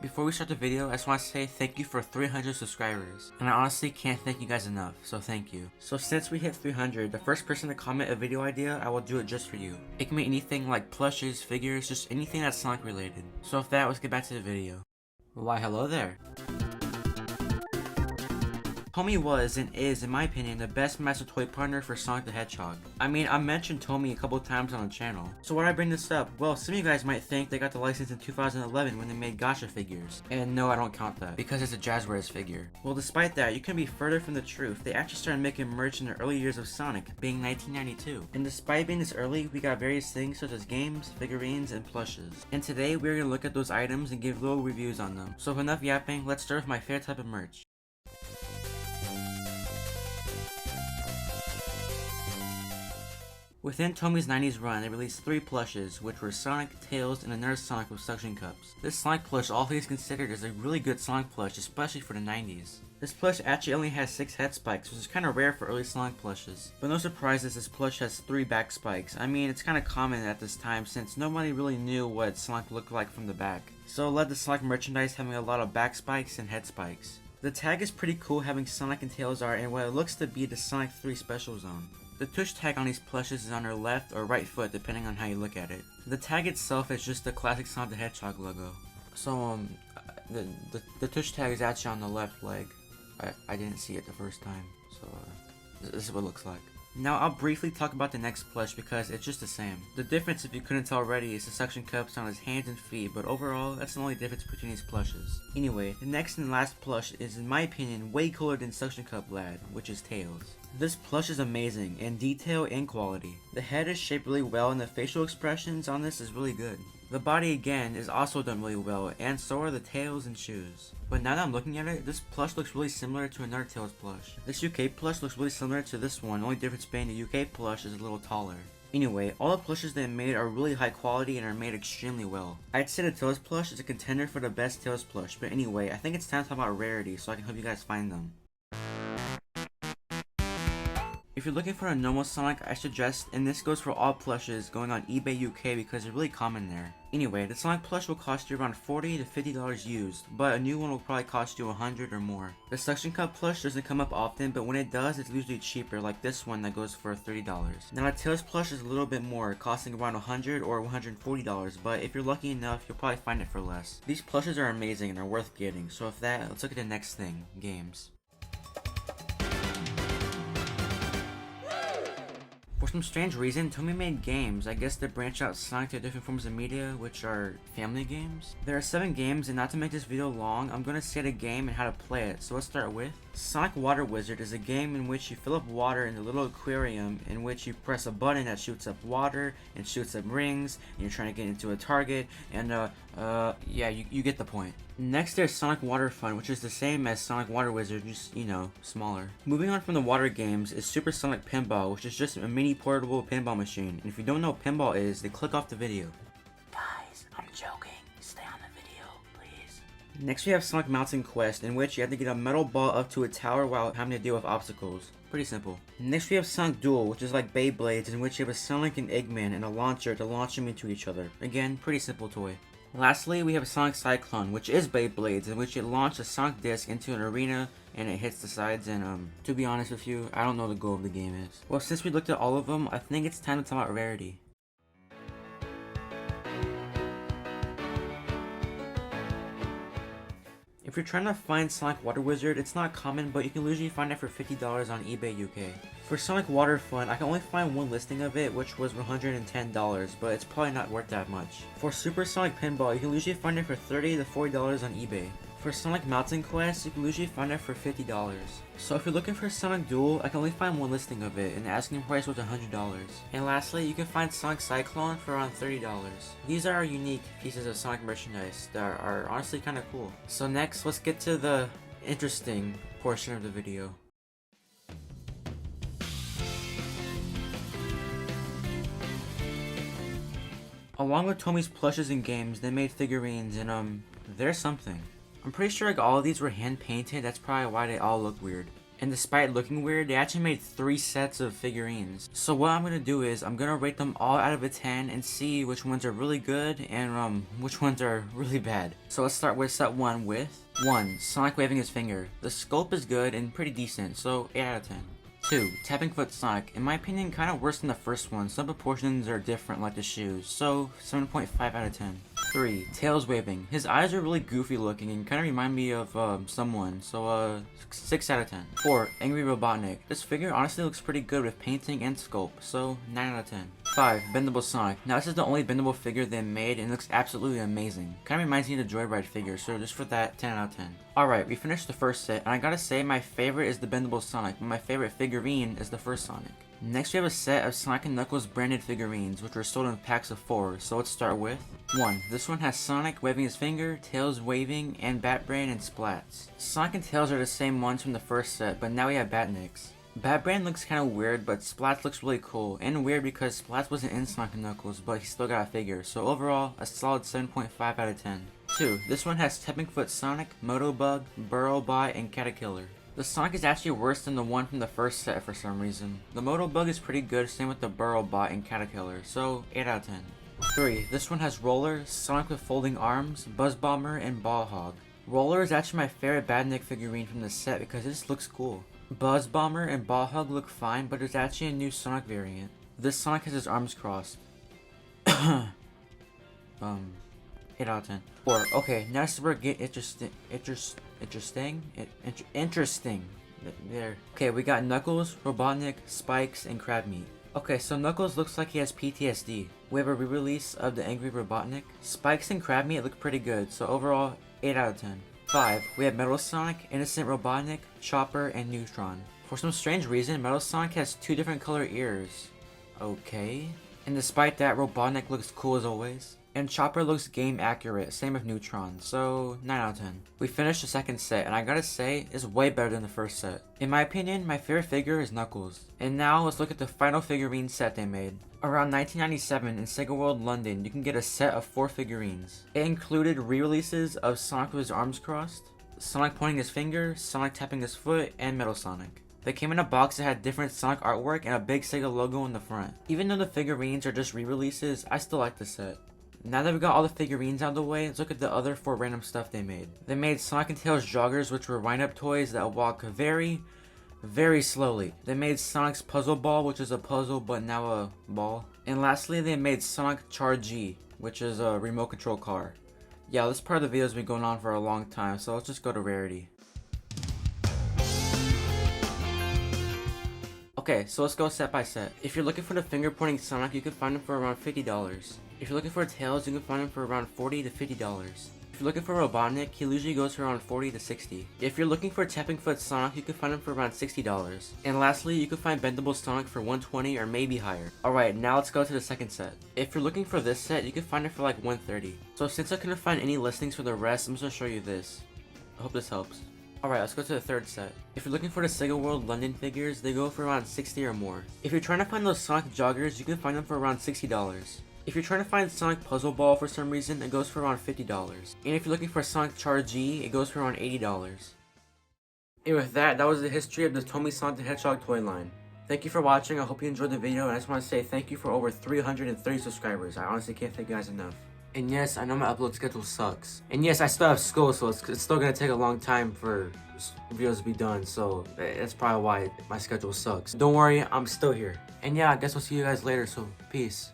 Before we start the video, I just want to say thank you for 300 subscribers, and I honestly can't thank you guys enough, so thank you. So since we hit 300, the first person to comment a video idea, I will do it just for you. It can be anything like plushes, figures, just anything that's Sonic related. So with that, let's get back to the video. Why hello there. Tomy was and is, in my opinion, the best master toy partner for Sonic the Hedgehog. I mean, I mentioned Tomy a couple times on the channel. So why do I bring this up? Well, some of you guys might think they got the license in 2011 when they made Gacha figures. And no, I don't count that, because it's a Jazzwares figure. Well, despite that, you couldn't be further from the truth. They actually started making merch in the early years of Sonic, being 1992. And despite being this early, we got various things such as games, figurines, and plushes. And today, we're going to look at those items and give little reviews on them. So with enough yapping, let's start with my favorite type of merch. Within Tomy's 90s run, they released 3 plushes, which were Sonic, Tails, and another Sonic with suction cups. This Sonic plush, all things considered, is a really good Sonic plush, especially for the 90s. This plush actually only has 6 head spikes, which is kind of rare for early Sonic plushes. But no surprises, this plush has 3 back spikes. I mean, it's kind of common at this time since nobody really knew what Sonic looked like from the back. So it led to Sonic merchandise having a lot of back spikes and head spikes. The tag is pretty cool having Sonic and Tails art in what it looks to be the Sonic 3 Special Zone. The tush tag on these plushes is on their left or right foot depending on how you look at it. The tag itself is just the classic Sonic the Hedgehog logo. So the tush tag is actually on the left leg. I didn't see it the first time, so this is what it looks like. Now I'll briefly talk about the next plush because it's just the same. The difference, if you couldn't tell already, is the suction cups on his hands and feet, but overall that's the only difference between these plushes. Anyway, the next and last plush is, in my opinion, way cooler than Suction Cup Lad, which is Tails. This plush is amazing in detail and quality. The head is shaped really well and the facial expressions on this is really good. The body again is also done really well, and so are the tails and shoes. But now that I'm looking at it, this plush looks really similar to another Tails plush. This UK plush looks really similar to this one, only difference being the UK plush is a little taller. Anyway, all the plushes they made are really high quality and are made extremely well. I'd say the Tails plush is a contender for the best Tails plush, but anyway, I think it's time to talk about rarity so I can help you guys find them. If you're looking for a normal Sonic, I suggest, and this goes for all plushes, going on eBay UK because they're really common there. Anyway, the Sonic plush will cost you around $40 to $50 used, but a new one will probably cost you $100 or more. The suction cup plush doesn't come up often, but when it does, it's usually cheaper, like this one that goes for $30. Now the Tails plush is a little bit more, costing around $100 or $140, but if you're lucky enough, you'll probably find it for less. These plushes are amazing and are worth getting, so with that, let's look at the next thing, games. For some strange reason, Tomy made games, I guess to branch out Sonic to different forms of media, which are family games. There are 7 games, and not to make this video long, I'm going to say the game and how to play it, so let's start with. Sonic Water Wizard is a game in which you fill up water in a little aquarium in which you press a button that shoots up water and shoots up rings, and you're trying to get into a target, and yeah, you get the point. Next there's Sonic Water Fun, which is the same as Sonic Water Wizard, just, you know, smaller. Moving on from the water games is Super Sonic Pinball, which is just a mini portable pinball machine, and if you don't know what pinball is, then click off the video. Guys, I'm joking. Stay on the video, please. Next we have Sonic Mountain Quest, in which you have to get a metal ball up to a tower while having to deal with obstacles. Pretty simple. Next we have Sonic Duel, which is like Beyblades, in which you have a Sonic and Eggman and a launcher to launch them into each other. Again, pretty simple toy. Lastly, we have Sonic Cyclone, which is Beyblades, in which you launch a Sonic disc into an arena and it hits the sides, and to be honest with you, I don't know what the goal of the game is. Well, since we looked at all of them, I think it's time to talk about rarity. If you're trying to find Sonic Water Wizard, it's not common, but you can usually find it for $50 on eBay UK. For Sonic Water Fun, I can only find one listing of it, which was $110, but it's probably not worth that much. For Super Sonic Pinball, you can usually find it for $30 to $40 on eBay. For Sonic Mountain Quest, you can usually find it for $50. So if you're looking for Sonic Duel, I can only find one listing of it, and the asking price was $100. And lastly, you can find Sonic Cyclone for around $30. These are unique pieces of Sonic merchandise that are honestly kind of cool. So next, let's get to the interesting portion of the video. Along with Tomy's plushes and games, they made figurines, and there's something. I'm pretty sure like all of these were hand painted, that's probably why they all look weird. And despite looking weird, they actually made 3 sets of figurines. So what I'm gonna do is, I'm gonna rate them all out of a 10 and see which ones are really good and which ones are really bad. So let's start with set 1 with 1. Sonic waving his finger. The sculpt is good and pretty decent, so 8 out of 10. 2. Tapping foot Sonic. In my opinion, kind of worse than the first one. Some proportions are different like the shoes, so 7.5 out of 10. 3. Tails waving. His eyes are really goofy looking and kind of remind me of someone, so 6 out of 10. 4. Angry Robotnik. This figure honestly looks pretty good with painting and sculpt, so 9 out of 10. 5. Bendable Sonic. Now this is the only bendable figure they made and it looks absolutely amazing. Kind of reminds me of the Joyride figure, so just for that, 10 out of 10. Alright, we finished the first set, and I gotta say my favorite is the bendable Sonic, but my favorite figurine is the first Sonic. Next we have a set of Sonic and Knuckles branded figurines, which were sold in packs of 4, so let's start with 1. This one has Sonic waving his finger, Tails waving, and Batbrain and Splats. Sonic and Tails are the same ones from the first set, but now we have Batniks. Batbrain looks kinda weird, but Splats looks really cool, and weird because Splats wasn't in Sonic and Knuckles, but he still got a figure, so overall, a solid 7.5 out of 10. 2. This one has Stepping Foot Sonic, Motobug, Burrowbot, and Caterkiller. The Sonic is actually worse than the one from the first set for some reason. The Motobug is pretty good, same with the Burrowbot and Caterkiller, so 8 out of 10. 3. This one has Roller, Sonic with folding arms, Buzz Bomber, and Ballhog. Roller is actually my favorite Batnik figurine from the set because it just looks cool. Buzz Bomber and Ballhog look fine, but there's actually a new Sonic variant. This Sonic has his arms crossed. 8 out of 10. 4. Okay, now this is where it gets interesting. There. Okay, we got Knuckles, Robotnik, Spikes, and Crabmeat. Okay, so Knuckles looks like he has PTSD. We have a re-release of the Angry Robotnik. Spikes and Crabmeat look pretty good, so overall, 8 out of 10. 5. We have Metal Sonic, Innocent Robotnik, Chopper, and Neutron. For some strange reason, Metal Sonic has 2 different color ears. Okay. And despite that, Robotnik looks cool as always. And Chopper looks game accurate, same with Neutron, so 9 out of 10. We finished the second set, and I gotta say, it's way better than the first set. In my opinion, my favorite figure is Knuckles. And now, let's look at the final figurine set they made. Around 1997 in Sega World London, you can get a set of 4 figurines. It included re-releases of Sonic with his arms crossed, Sonic pointing his finger, Sonic tapping his foot, and Metal Sonic. They came in a box that had different Sonic artwork and a big Sega logo in the front. Even though the figurines are just re-releases, I still like the set. Now that we got all the figurines out of the way, let's look at the other 4 random stuff they made. They made Sonic and Tails joggers, which were wind-up toys that walk very, very slowly. They made Sonic's puzzle ball, which is a puzzle but now a ball. And lastly, they made Sonic Char G, which is a remote control car. Yeah, this part of the video has been going on for a long time, so let's just go to rarity. Okay, so let's go set by set. If you're looking for the finger pointing Sonic, you can find them for around $50. If you're looking for Tails, you can find them for around $40 to $50. If you're looking for Robotnik, he usually goes for around $40 to $60. If you're looking for Tapping Foot Sonic, you can find him for around $60. And lastly, you can find Bendable Sonic for $120 or maybe higher. Alright, now let's go to the second set. If you're looking for this set, you can find it for like $130. So since I couldn't find any listings for the rest, I'm just gonna show you this. I hope this helps. Alright, let's go to the third set. If you're looking for the Sega World London figures, they go for around $60 or more. If you're trying to find those Sonic joggers, you can find them for around $60. If you're trying to find Sonic Puzzle Ball for some reason, it goes for around $50. And if you're looking for Sonic Char G, it goes for around $80. And with that, that was the history of the Tomy Sonic the Hedgehog toy line. Thank you for watching, I hope you enjoyed the video, and I just want to say thank you for over 330 subscribers. I honestly can't thank you guys enough. And yes, I know my upload schedule sucks. And yes, I still have school, so it's still gonna take a long time for videos to be done, so that's probably why my schedule sucks. Don't worry, I'm still here. And yeah, I guess I'll see you guys later, so peace.